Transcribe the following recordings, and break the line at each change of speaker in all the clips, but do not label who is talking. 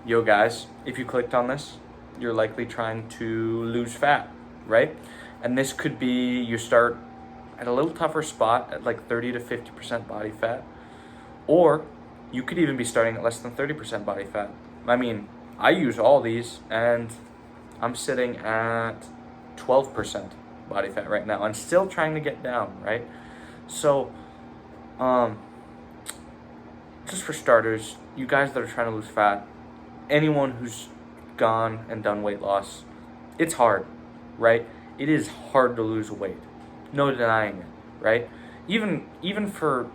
Yo guys, if you clicked on this, you're likely trying to lose fat, right? And this could be you start at a little tougher spot at like 30 to 50% body fat, or you could even be starting at less than 30% body fat. I mean, I use all these and I'm sitting at 12% body fat right now and still trying to get down, right? So, just for starters, you guys that are trying to lose fat, anyone who's gone and done weight loss, it's hard, right? It is hard to lose weight. No denying it, right? Even for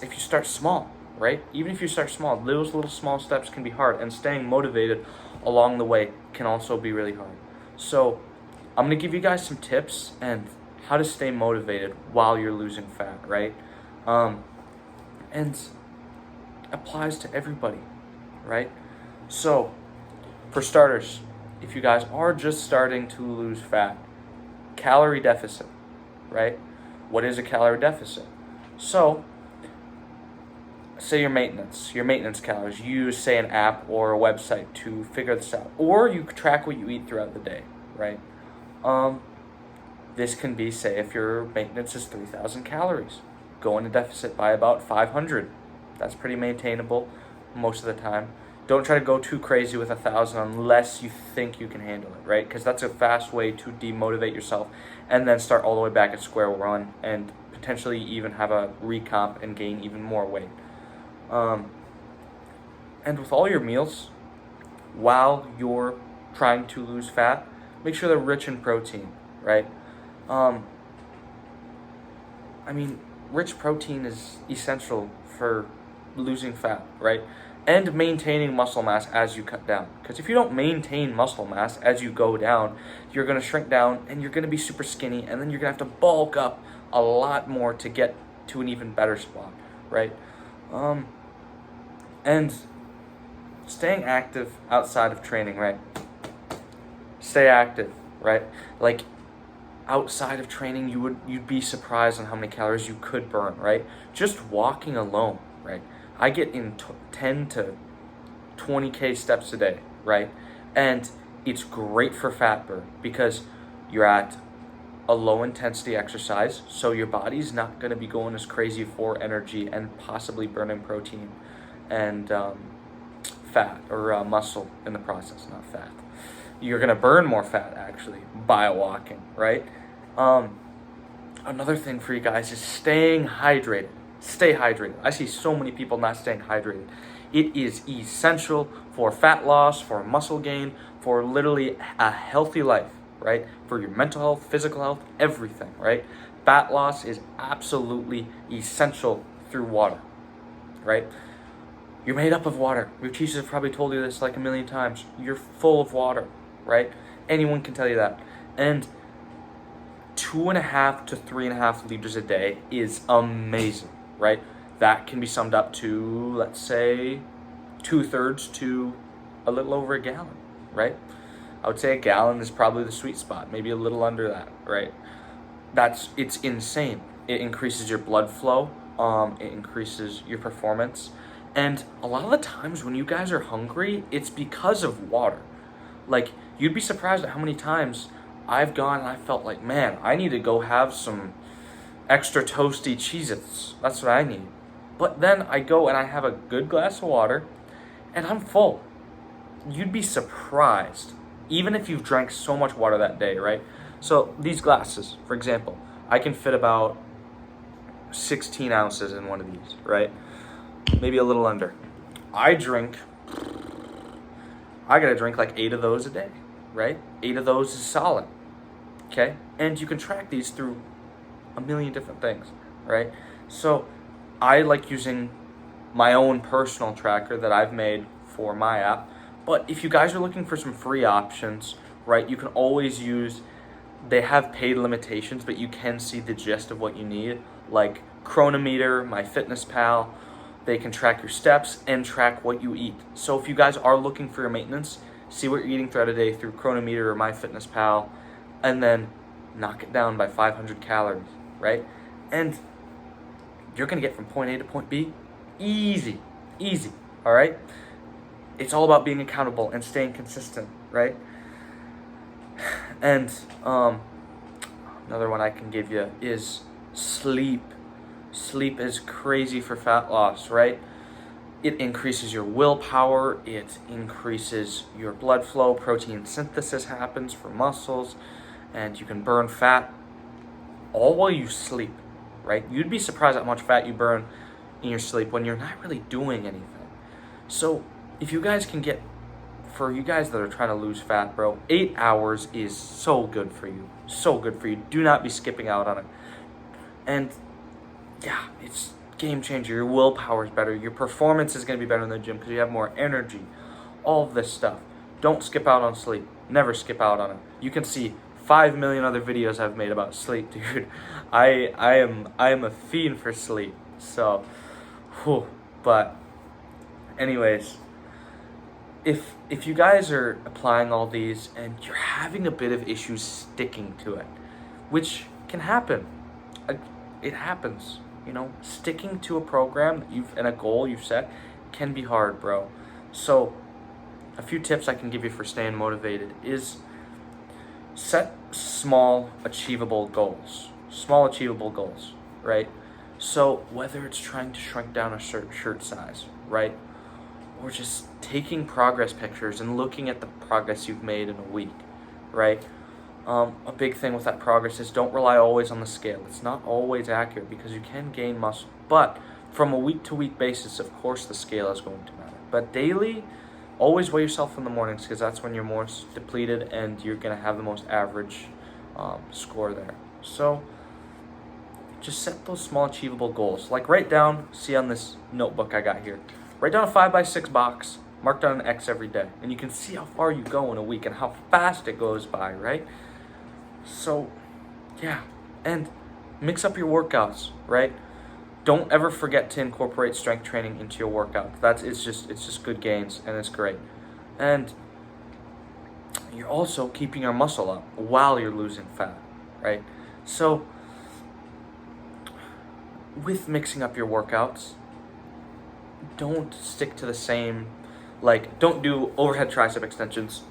if you start small, right? Even if you start small, those little small steps can be hard, and staying motivated along the way can also be really hard. So I'm gonna give you guys some tips and how to stay motivated while you're losing fat, right? And applies to everybody, right? So, for starters, if you guys are just starting to lose fat, calorie deficit, right? What is a calorie deficit? So, say your maintenance calories. You use, say, an app or a website to figure this out. Or you track what you eat throughout the day, right? This can be, say, if your maintenance is 3,000 calories, go into deficit by about 500. That's pretty maintainable most of the time. Don't try to go too crazy with 1,000 unless you think you can handle it, right? Because that's a fast way to demotivate yourself and then start all the way back at square one and potentially even have a recomp and gain even more weight. And with all your meals, while you're trying to lose fat, make sure they're rich in protein, right? Rich protein is essential for losing fat, right? And maintaining muscle mass as you cut down. Because if you don't maintain muscle mass as you go down, you're going to shrink down and you're going to be super skinny, and then you're going to have to bulk up a lot more to get to an even better spot, right? And staying active outside of training, right? Stay active, right? Like, outside of training, you'd be surprised on how many calories you could burn, right? Just walking alone, right? I get in 10 to 20K steps a day, right? And it's great for fat burn because you're at a low intensity exercise, so your body's not going to be going as crazy for energy and possibly burning protein and fat or muscle in the process, not fat. You're going to burn more fat actually by walking, right? Another thing for you guys is staying hydrated. Stay hydrated. I see so many people not staying hydrated. It is essential for fat loss, for muscle gain, for literally a healthy life, right? For your mental health, physical health, everything, right? Fat loss is absolutely essential through water, right? You're made up of water. Your teachers have probably told you this like a million times. You're full of water, right? Anyone can tell you that. And 2.5 to 3.5 liters a day is amazing, right? That can be summed up to, let's say, 2/3 to a little over a gallon, right? I would say a gallon is probably the sweet spot, maybe a little under that, right? It's insane. It increases your blood flow, it increases your performance, and a lot of the times when you guys are hungry, it's because of water. Like, you'd be surprised at how many times I've gone and I felt like, man, I need to go have some extra toasty Cheez-Its. That's what I need. But then I go and I have a good glass of water and I'm full. You'd be surprised, even if you've drank so much water that day, right? So these glasses, for example, I can fit about 16 ounces in one of these, right? Maybe a little under. I gotta drink like 8 of those a day, right? 8 of those is solid, okay? And you can track these through a million different things, right? So I like using my own personal tracker that I've made for my app. But if you guys are looking for some free options, right, you can always use, they have paid limitations, but you can see the gist of what you need, like Chronometer, MyFitnessPal. They can track your steps and track what you eat. So if you guys are looking for your maintenance, see what you're eating throughout a day through Chronometer or MyFitnessPal, and then knock it down by 500 calories, right? And you're gonna get from point A to point B easy, all right? it's all about being accountable and staying consistent, right? And another one I can give you is sleep. Sleep is crazy for fat loss, right? It increases your willpower, it increases your blood flow, protein synthesis happens for muscles, and you can burn fat all while you sleep, right? You'd be surprised at how much fat you burn in your sleep when you're not really doing anything. So if you guys can get, for you guys that are trying to lose fat, bro, 8 hours is so good for you. So good for you. Do not be skipping out on it. And yeah, it's game changer. Your willpower is better. Your performance is going to be better in the gym because you have more energy. All of this stuff. Don't skip out on sleep. Never skip out on it. You can see 5 million other videos I've made about sleep, dude. I am a fiend for sleep. So, but anyways, if you guys are applying all these and you're having a bit of issues sticking to it, which can happen, it happens, you know, sticking to a program that and a goal you've set can be hard, bro. So a few tips I can give you for staying motivated is set small achievable goals, right? So whether it's trying to shrink down a shirt size, right? Or just taking progress pictures and looking at the progress you've made in a week, right? A big thing with that progress is don't rely always on the scale. It's not always accurate because you can gain muscle. But from a week-to-week basis, of course, the scale is going to matter. But daily, always weigh yourself in the mornings because that's when you're more depleted and you're going to have the most average score there. So just set those small achievable goals. Like write down, see on this notebook I got here, write down a 5x6 box, mark down an X every day, and you can see how far you go in a week and how fast it goes by, right? So, yeah, and mix up your workouts, right? Don't ever forget to incorporate strength training into your workout. It's just good gains, and it's great. And you're also keeping your muscle up while you're losing fat, right? So, with mixing up your workouts, don't stick to the same, like, don't do overhead tricep extensions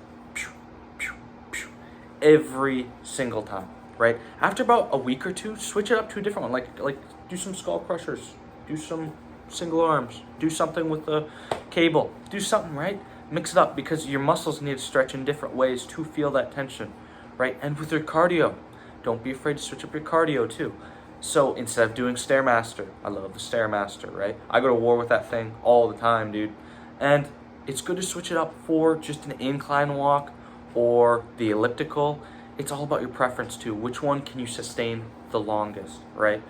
every single time, right? After about a week or two, switch it up to a different one. Like do some skull crushers, do some single arms, do something with the cable, do something, right? Mix it up because your muscles need to stretch in different ways to feel that tension, right? And with your cardio, don't be afraid to switch up your cardio too. So instead of doing Stairmaster, I love the Stairmaster, right? I go to war with that thing all the time, dude. And it's good to switch it up for just an incline walk or the elliptical. It's all about your preference too. Which one can you sustain the longest, right?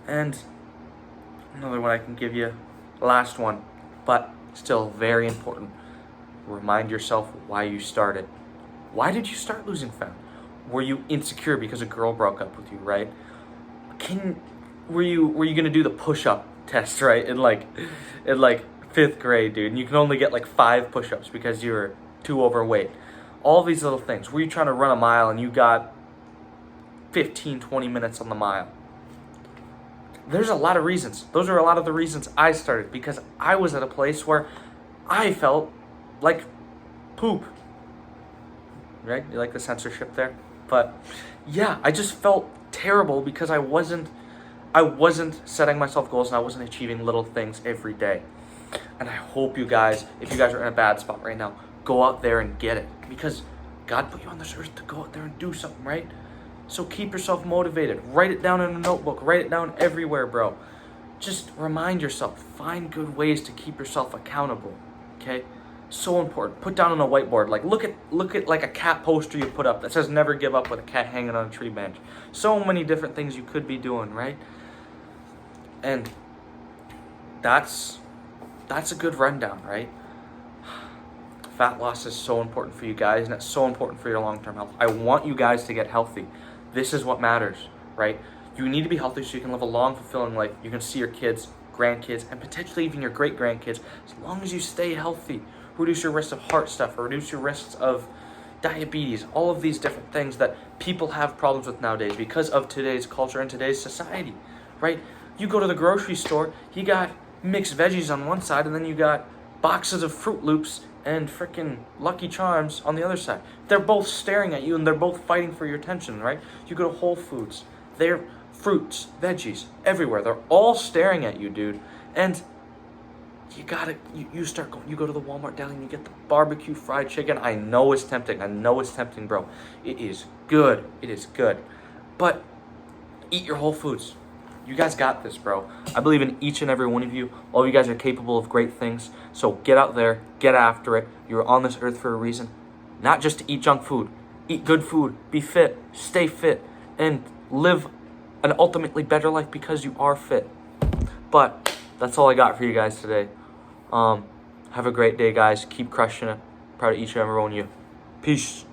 And another one I can give you, last one, but still very important. Remind yourself why you started. Why did you start losing fat? Were you insecure because a girl broke up with you, right? Were you gonna do the push-up test, right? In like 5th grade, dude, and you can only get like 5 push-ups because you're too overweight. All these little things. Were you trying to run a mile and you got 15-20 minutes on the mile? There's a lot of reasons. Those are a lot of the reasons I started, because I was at a place where I felt like poop. Right? You like the censorship there? But yeah, I just felt terrible because I wasn't setting myself goals and I wasn't achieving little things every day. And I hope you guys, if you guys are in a bad spot right now, go out there and get it, because God put you on this earth to go out there and do something, right? So keep yourself motivated. Write it down in a notebook. Write it down everywhere, bro. Just remind yourself. Find good ways to keep yourself accountable, okay? So important. Put down on a whiteboard. Like look at like a cat poster you put up that says "Never give up" with a cat hanging on a tree branch. So many different things you could be doing, right? And that's a good rundown, right? Fat loss is so important for you guys, and it's so important for your long-term health. I want you guys to get healthy. This is what matters, right? You need to be healthy so you can live a long, fulfilling life. You can see your kids, grandkids, and potentially even your great-grandkids, as long as you stay healthy. Reduce your risk of heart stuff, or reduce your risks of diabetes, all of these different things that people have problems with nowadays because of today's culture and today's society, right? You go to the grocery store, you got mixed veggies on one side, and then you got boxes of Fruit Loops and freaking Lucky Charms on the other side. They're both staring at you and they're both fighting for your attention, right? You go to Whole Foods, they're fruits, veggies, everywhere. They're all staring at you, dude. And you start going, you go to the Walmart deli and you get the barbecue fried chicken. I know it's tempting, bro. It is good. It is good. But eat your Whole Foods. You guys got this, bro. I believe in each and every one of you. All of you guys are capable of great things. So get out there, get after it. You're on this earth for a reason. Not just to eat junk food. Eat good food. Be fit. Stay fit. And live an ultimately better life because you are fit. But that's all I got for you guys today. Have a great day, guys. Keep crushing it. Proud of each and every one of you. Peace.